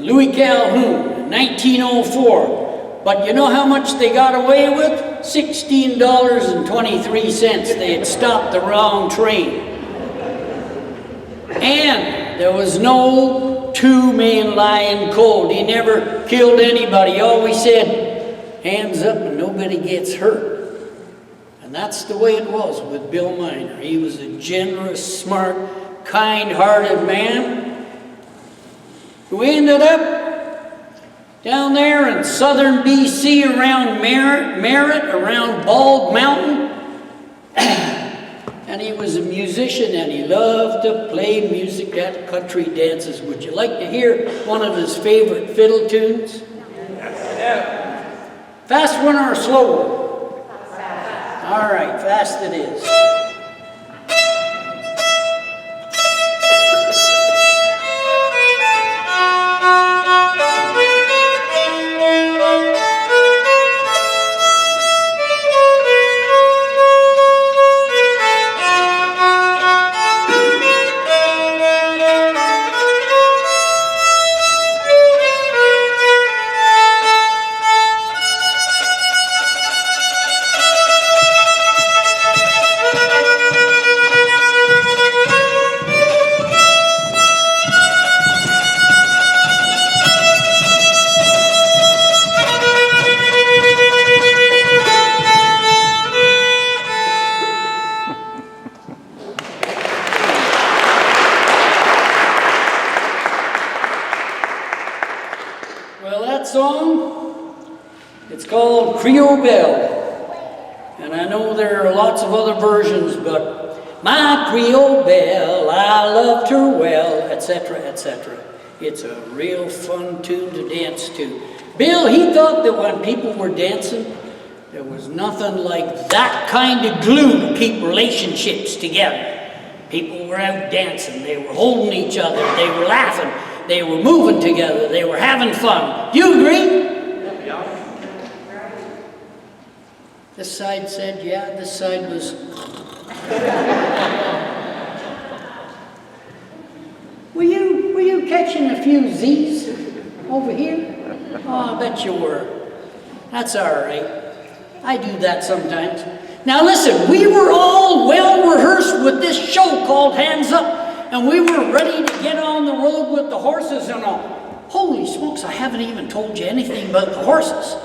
Louis Calhoun, 1904. But you know how much they got away with? $16.23. They had stopped the wrong train. And there was no two-man lying cold. He never killed anybody. He always said, hands up and nobody gets hurt. And that's the way it was with Bill Miner. He was a generous, smart, kind-hearted man who ended up down there in southern BC around Merritt, around Bald Mountain. And he was a musician and he loved to play music at country dances. Would you like to hear one of his favorite fiddle tunes? Yeah. Fast one or slow one? All right, fast it is. Song, it's called Creole Belle, and I know there are lots of other versions, but my Creole Belle, I loved her well, etc., etc. It's a real fun tune to dance to. Bill, he thought that when people were dancing, there was nothing like that kind of glue to keep relationships together. People were out dancing, they were holding each other, they were laughing, they were moving together, they were having fun. Do you agree? Yeah. This side said, yeah, this side was... Were you catching a few Z's over here? Oh, I bet you were. That's all right. I do that sometimes. Now listen, we were all well rehearsed with this show called Hands Up, and we were ready to get on the road with the horses and all. Holy smokes, I haven't even told you anything about the horses.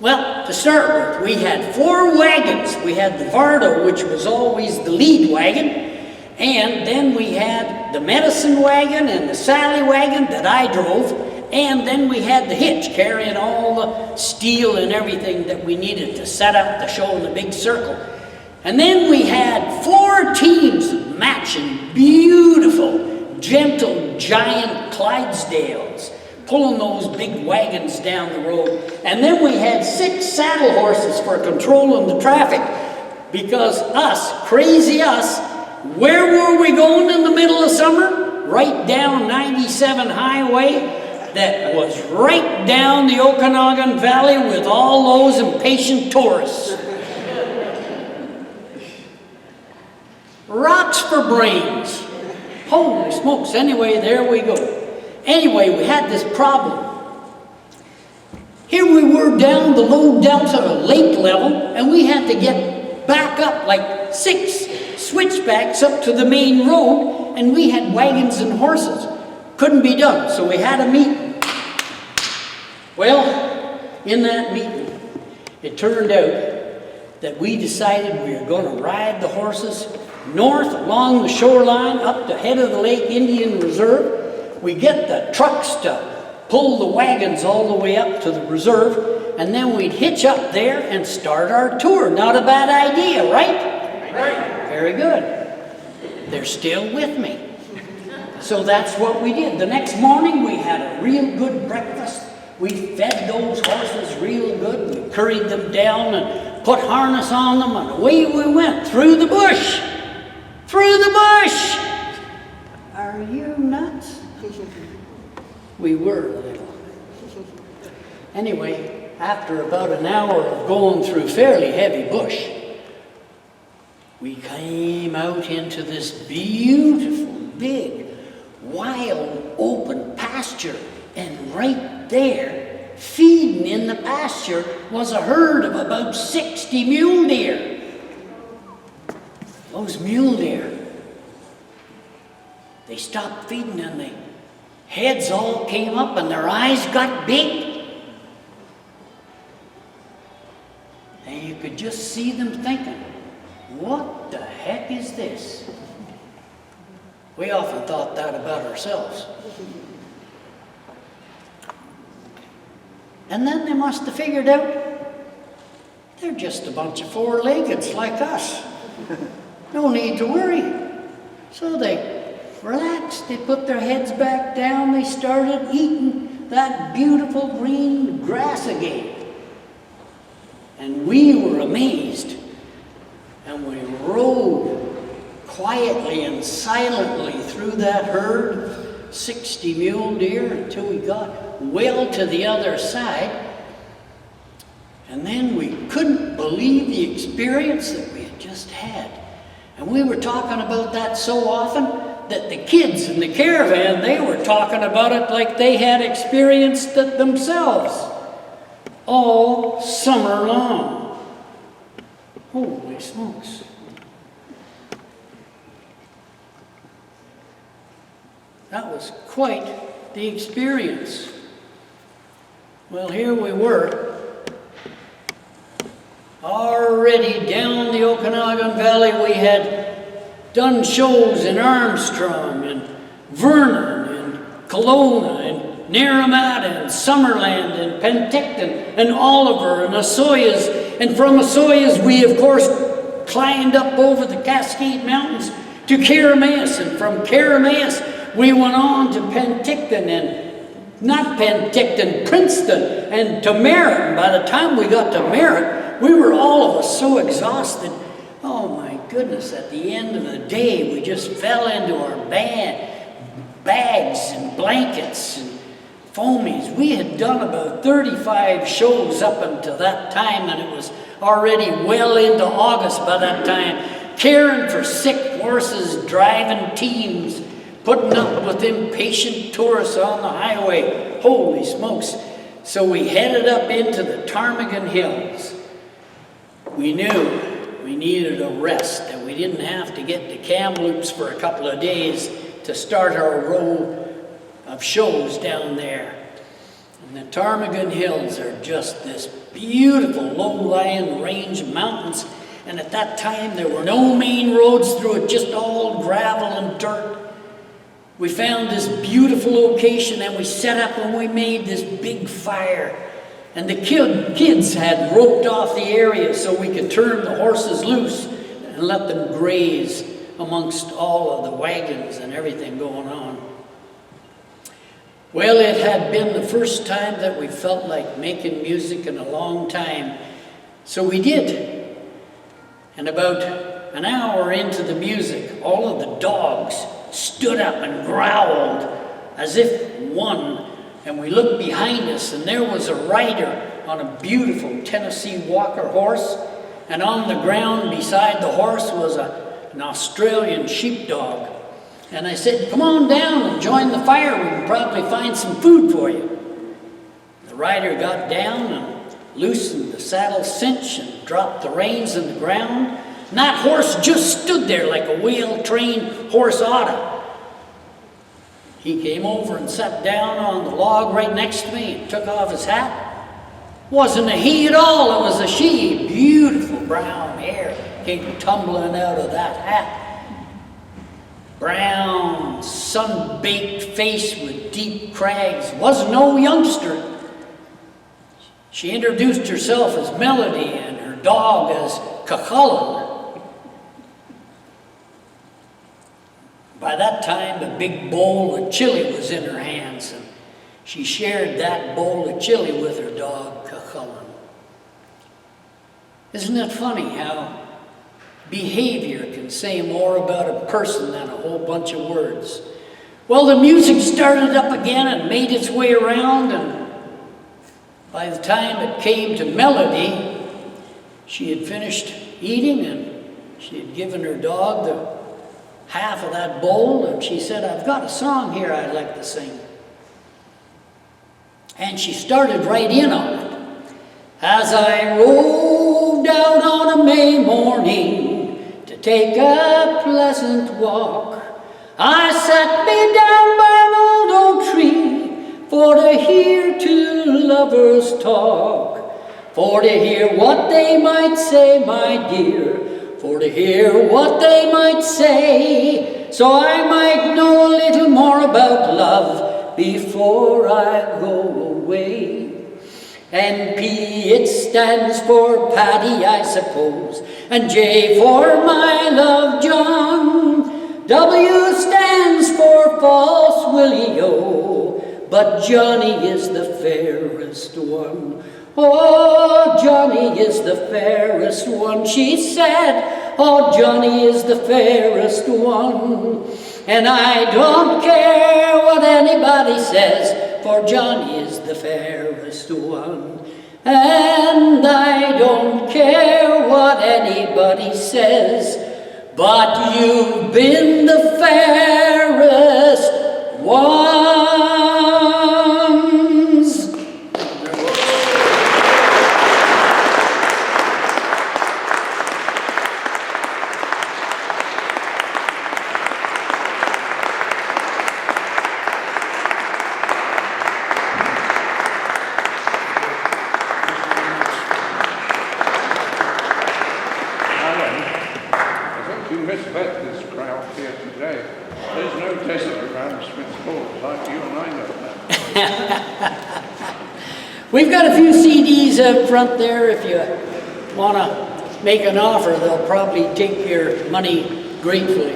Well, to start with, we had 4 wagons. We had the Vardo, which was always the lead wagon, and then we had the medicine wagon and the Sally wagon that I drove, and then we had the hitch carrying all the steel and everything that we needed to set up the show in the big circle. And then we had 4 teams of matching beautiful, gentle, giant Clydesdales pulling those big wagons down the road. And then we had 6 saddle horses for controlling the traffic, because us, crazy us, where were we going in the middle of summer? Right down 97 highway that was right down the Okanagan Valley with all those impatient tourists. Rocks for brains. Holy smokes. Anyway, there we go. Anyway, we had this problem. Here we were down the low down to the lake level, and we had to get back up like 6 switchbacks up to the main road, and we had wagons and horses. Couldn't be done, so we had a meeting. Well, in that meeting, it turned out that we decided we were going to ride the horses north along the shoreline up the head of the Lake Indian Reserve. We get the trucks to pull the wagons all the way up to the reserve, and then we'd hitch up there and start our tour. Not a bad idea, right? Right. Very good. They're still with me. So that's what we did. The next morning we had a real good breakfast. We fed those horses real good. We curried them down and put harness on them, and away we went through the bush. Through the bush! Are you nuts? We were a little. Anyway, after about an hour of going through fairly heavy bush, we came out into this beautiful, big, wild, open pasture. pasture. And right there, feeding in the pasture, was a herd of about 60 mule deer. Those mule deer, they stopped feeding and their heads all came up and their eyes got big. And you could just see them thinking, what the heck is this? We often thought that about ourselves. And then they must have figured out they're just a bunch of four-leggeds like us. No need to worry. So they relaxed, they put their heads back down, they started eating that beautiful green grass again. And we were amazed. And we rode quietly and silently through that herd, 60 mule deer, until we got well to the other side. And then we couldn't believe the experience that we had just had. And we were talking about that so often that the kids in the caravan, they were talking about it like they had experienced it themselves all summer long. Holy smokes. That was quite the experience. Well, here we were, already down the Okanagan Valley. We had done shows in Armstrong and Vernon and Kelowna and Naramata and Summerland and Penticton and Oliver and Osoyoos. And from Osoyoos we, of course, climbed up over the Cascade Mountains to Karamayas. And from Karamayas we went on to Penticton and not Penticton, Princeton, and to Merritt. And by the time we got to Merritt, we were all of us so exhausted. Oh my goodness, at the end of the day, we just fell into our bags and blankets and foamies. We had done about 35 shows up until that time, and it was already well into August by that time, caring for sick horses, driving teams, putting up with impatient tourists on the highway. Holy smokes. So we headed up into the Ptarmigan Hills. We knew we needed a rest, and we didn't have to get to Kamloops for a couple of days to start our row of shows down there. And the Ptarmigan Hills are just this beautiful low-lying range of mountains, and at that time there were no main roads through it, just all gravel and dirt. We found this beautiful location and we set up and we made this big fire. And the kids had roped off the area so we could turn the horses loose and let them graze amongst all of the wagons and everything going on. Well, it had been the first time that we felt like making music in a long time. So we did. And about an hour into the music, all of the dogs stood up and growled as if one, and we looked behind us and there was a rider on a beautiful Tennessee Walker horse, and on the ground beside the horse was an Australian sheepdog. And I said, come on down and join the fire, we can probably find some food for you. The rider got down and loosened the saddle cinch and dropped the reins on the ground. And that horse just stood there like a well-trained horse oughta. He came over and sat down on the log right next to me and took off his hat. Wasn't a he at all, it was a she. Beautiful brown hair came tumbling out of that hat. Brown, sun-baked face with deep crags. Wasn't no youngster. She introduced herself as Melody and her dog as Cucullin. By that time, a big bowl of chili was in her hands, and she shared that bowl of chili with her dog, Cucullin. Isn't it funny how behavior can say more about a person than a whole bunch of words? Well, the music started up again and made its way around, and by the time it came to Melody, she had finished eating and she had given her dog the half of that bowl, and she said, I've got a song here I'd like to sing. And she started right in on it. As I roved out on a May morning to take a pleasant walk, I sat me down by an old oak tree for to hear two lovers talk, for to hear what they might say, my dear, for to hear what they might say, so I might know a little more about love before I go away. And P, it stands for Paddy, I suppose, and J for my love, John. W stands for false Willie-O, but Johnny is the fairest one. Oh, Johnny is the fairest one, she said. Oh, Johnny is the fairest one. And I don't care what anybody says, for Johnny is the fairest one. And I don't care what anybody says, but you've been the fairest ones. You misread this crowd here today. There's no desert around Smith Falls, like you and I know that. We've got a few CDs up front there. If you want to make an offer, they'll probably take your money gratefully.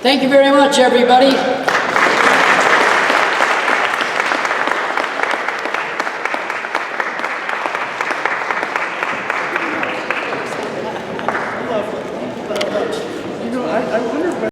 Thank you very much, everybody.